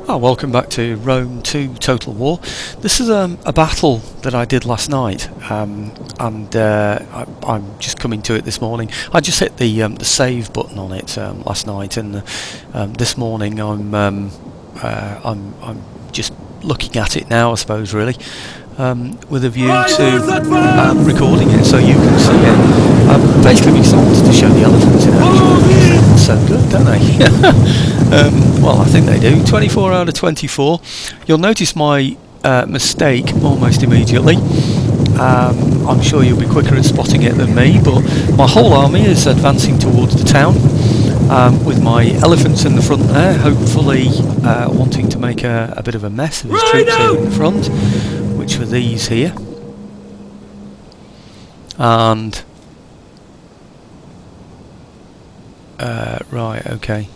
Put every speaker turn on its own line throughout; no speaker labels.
Welcome back to Rome 2 Total War. This is a battle that I did last night, and I'm just coming to it this morning. I just hit the save button on it last night, and this morning I'm just looking at it now, I suppose, really, with a view to recording it so you can see it. Basically, because I wanted to show the elephants in action. They so good, don't they? Well, I think they do. 24 out of 24. You'll notice my mistake almost immediately. I'm sure you'll be quicker at spotting it than me, but my whole army is advancing towards the town, with my elephants in the front there, hopefully wanting to make a bit of a mess of his troops here in the front, which were these here. And right, okay.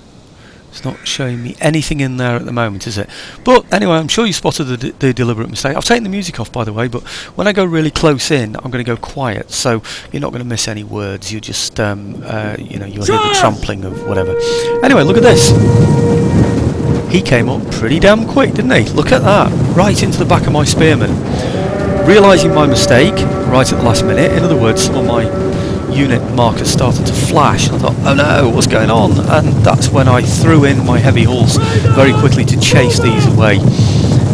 It's not showing me anything in there at the moment, is it? But anyway, I'm sure you spotted the deliberate mistake. I've taken the music off, by the way, but when I go really close in, I'm going to go quiet, so you're not going to miss any words. You just, you'll hear the trampling of whatever. Anyway, look at this. He came up pretty damn quick, didn't he? Look at that, right into the back of my spearmen. Realising my mistake right at the last minute. In other words, some of my unit markers started to flash, and I thought, oh no, what's going on? And that's when I threw in my heavy horse very quickly to chase these away.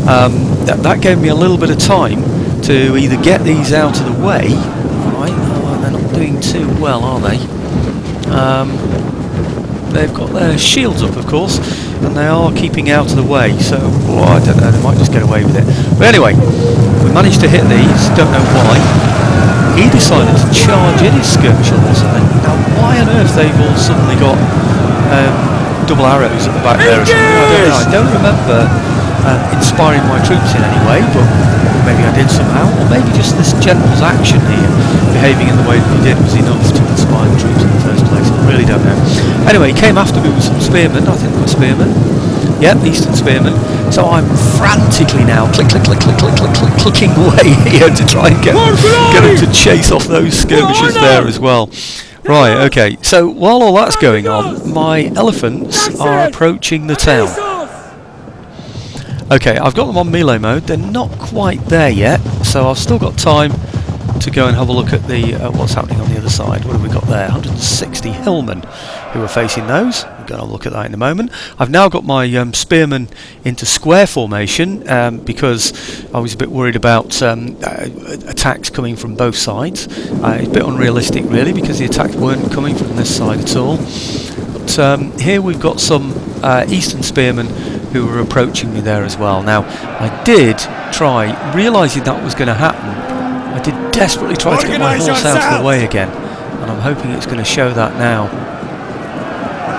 That gave me a little bit of time to either get these out of the way. Right, oh, they're not doing too well, are they? They've got their shields up, of course, and they are keeping out of the way, so I don't know, they might just get away with it. But anyway, we managed to hit these, don't know why. He decided to charge in his skirmisher or something. Now, why on earth they've all suddenly got double arrows at the back there or something? I don't know. I don't remember inspiring my troops in any way, but maybe I did somehow. Or maybe just this general's action here, behaving in the way that he did, was enough to inspire the troops in the first place. I really don't know. Anyway, he came after me with some spearmen. I think they were spearmen. Yep, Eastern Spearmen. So I'm frantically now clicking away here to try and get him to chase off those skirmishers there as well. Right, okay. So while all that's going on, my elephants are approaching the town. Okay, I've got them on melee mode. They're not quite there yet, so I've still got time to go and have a look at the what's happening on the other side. What have we got there? 160 hillmen who are facing those. We're going to have a look at that in a moment. I've now got my spearmen into square formation because I was a bit worried about attacks coming from both sides. It's a bit unrealistic really, because the attacks weren't coming from this side at all. But here we've got some Eastern spearmen who were approaching me there as well. Now, I did try, realising that was going to happen, I did desperately try to get my horse out of the way again, and I'm hoping it's going to show that now.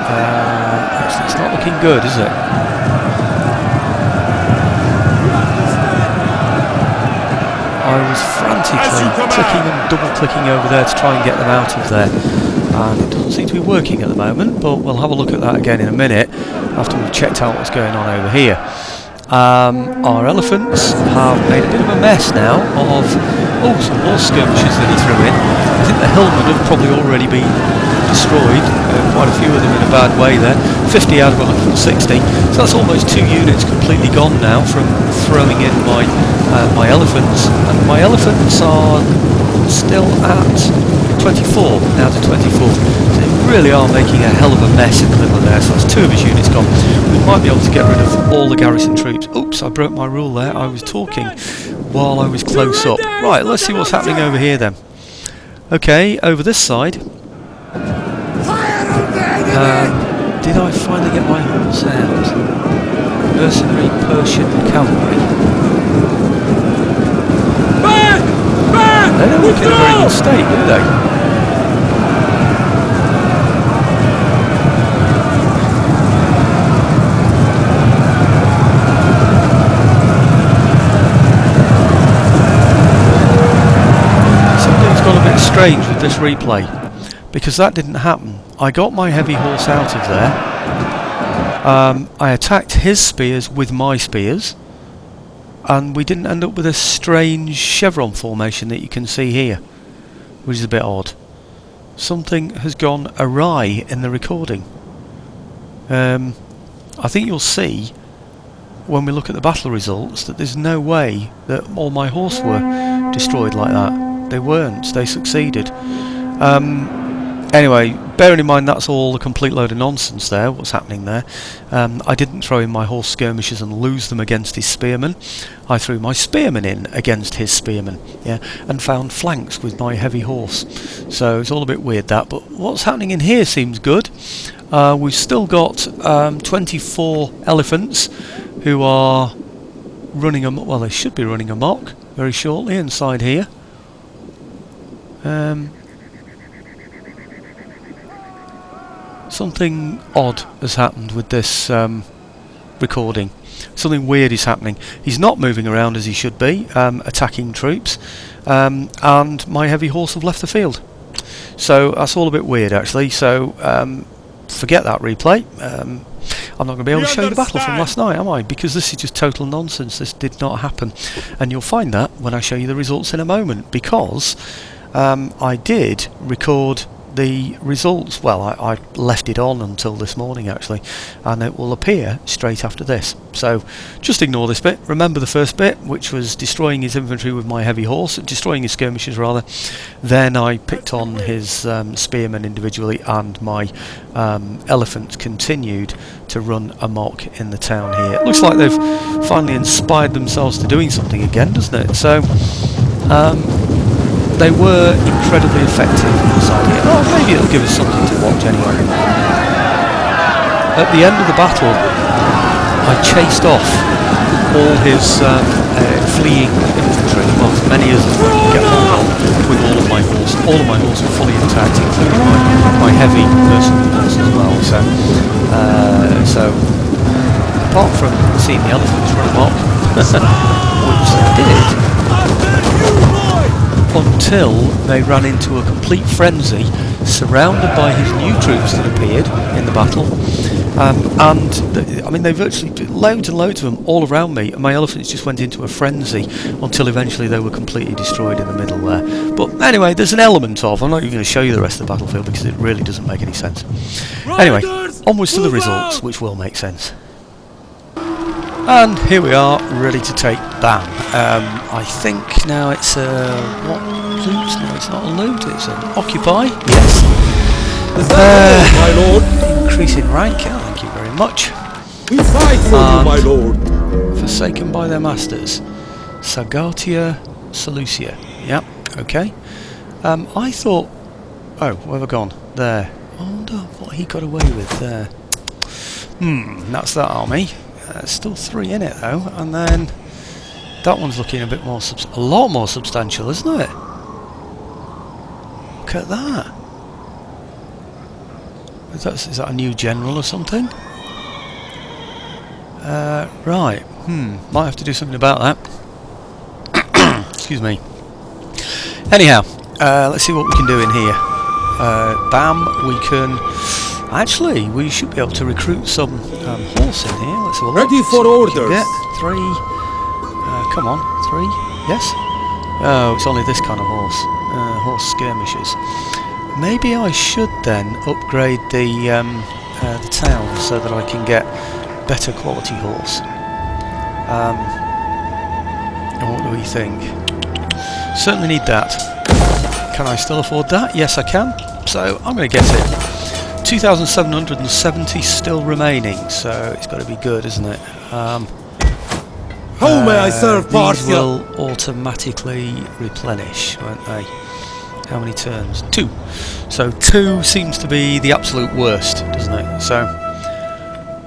Actually, it's not looking good, is it? I was frantically clicking and double-clicking over there to try and get them out of there, and it doesn't seem to be working at the moment, but we'll have a look at that again in a minute after we've checked out what's going on over here. Our elephants have made a bit of a mess now of some horse skirmishers that he threw in. I think the hillmen have probably already been destroyed, quite a few of them in a bad way there. 50 out of 160, so that's almost 2 units completely gone now from throwing in my elephants, and my elephants are still at 24 out of 24. So they really are making a hell of a mess in the middle of there. So that's 2 of his units gone. We might be able to get rid of all the garrison troops. Oops, I broke my rule there. I was talking while I was close up. Right, let's see what's happening over here then. Okay, over this side. Did I finally get my horse out? Mercenary Persian cavalry. They don't look in a very good state, do they? Something's got a bit strange with this replay, because that didn't happen. I got my heavy horse out of there. I attacked his spears with my spears, and we didn't end up with a strange chevron formation that you can see here, which is a bit odd. Something has gone awry in the recording. I think you'll see when we look at the battle results, that there's no way that all my horse were destroyed like that. They weren't. They succeeded. Anyway, bearing in mind that's all a complete load of nonsense there, what's happening there. I didn't throw in my horse skirmishers and lose them against his spearmen. I threw my spearmen in against his spearmen, yeah, and found flanks with my heavy horse. So it's all a bit weird that, but what's happening in here seems good. We've still got 24 elephants who are running amok. Well, they should be running amok very shortly inside here. Something odd has happened with this recording. Something weird is happening. He's not moving around as he should be, attacking troops, and my heavy horse have left the field. So that's all a bit weird actually, so forget that replay. I'm not going to be able to show you the battle from last night, am I? Because this is just total nonsense. This did not happen. And you'll find that when I show you the results in a moment, because I did record the results. Well, I left it on until this morning actually, and it will appear straight after this. So just ignore this bit. Remember the first bit, which was destroying his infantry with my heavy horse, destroying his skirmishers rather. Then I picked on his spearmen individually, and my elephants continued to run amok in the town here. It looks like they've finally inspired themselves to doing something again, doesn't it? So they were incredibly effective inside here. Oh, maybe it'll give us something to watch anyway. At the end of the battle, I chased off all his fleeing infantry, well, as many as I could get hold of, with all of my horse. All of my horse were fully intact, including my heavy mercenary horse as well. So apart from seeing the elephants run amok, which they did, until they ran into a complete frenzy, surrounded by his new troops that appeared in the battle, I mean, they virtually loads and loads of them all around me, and my elephants just went into a frenzy until eventually they were completely destroyed in the middle there. But anyway, there's an element of, I'm not even going to show you the rest of the battlefield because it really doesn't make any sense. Anyway, onwards to the results, which will make sense. And here we are, ready to take BAM. I think now it's a... what loot? No, it's not a loot, it's an occupy. Yes.
My lord.
Increase in rank, thank you very much.
We fight for you, my lord.
Forsaken by their masters. Sagatia Seleucia. Yep, okay. I thought... oh, where have I gone? There. I wonder what he got away with there. That's that army. Still 3 in it though, and then that one's looking a bit more, a lot more substantial, isn't it? Look at that. Is that a new general or something? Right. Might have to do something about that. Excuse me. Anyhow, let's see what we can do in here. BAM, we can... actually, we should be able to recruit some horse in here. Let's have a look.
Ready for orders.
Get 3. Come on, 3. Yes. Oh, it's only this kind of horse. Horse skirmishers. Maybe I should then upgrade the town so that I can get better quality horse. And what do we think? Certainly need that. Can I still afford that? Yes, I can. So I'm going to get it. 2,770 still remaining, so it's got to be good, isn't it?
How may I serve Parthia?
These will automatically replenish, won't they? How many turns? 2. So 2 seems to be the absolute worst, doesn't it? So,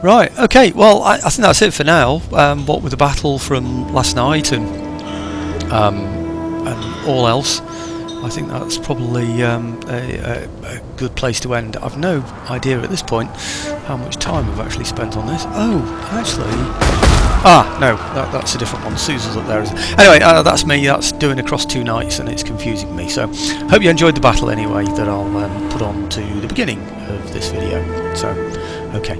right, okay, well, I think that's it for now. What with the battle from last night and all else, I think that's probably a good place to end. I've no idea at this point how much time we've actually spent on this. Oh, actually... no, that's a different one. Susan's up there. Anyway, that's me. That's doing across 2 nights and it's confusing me. So, hope you enjoyed the battle anyway that I'll put on to the beginning of this video. So, okay.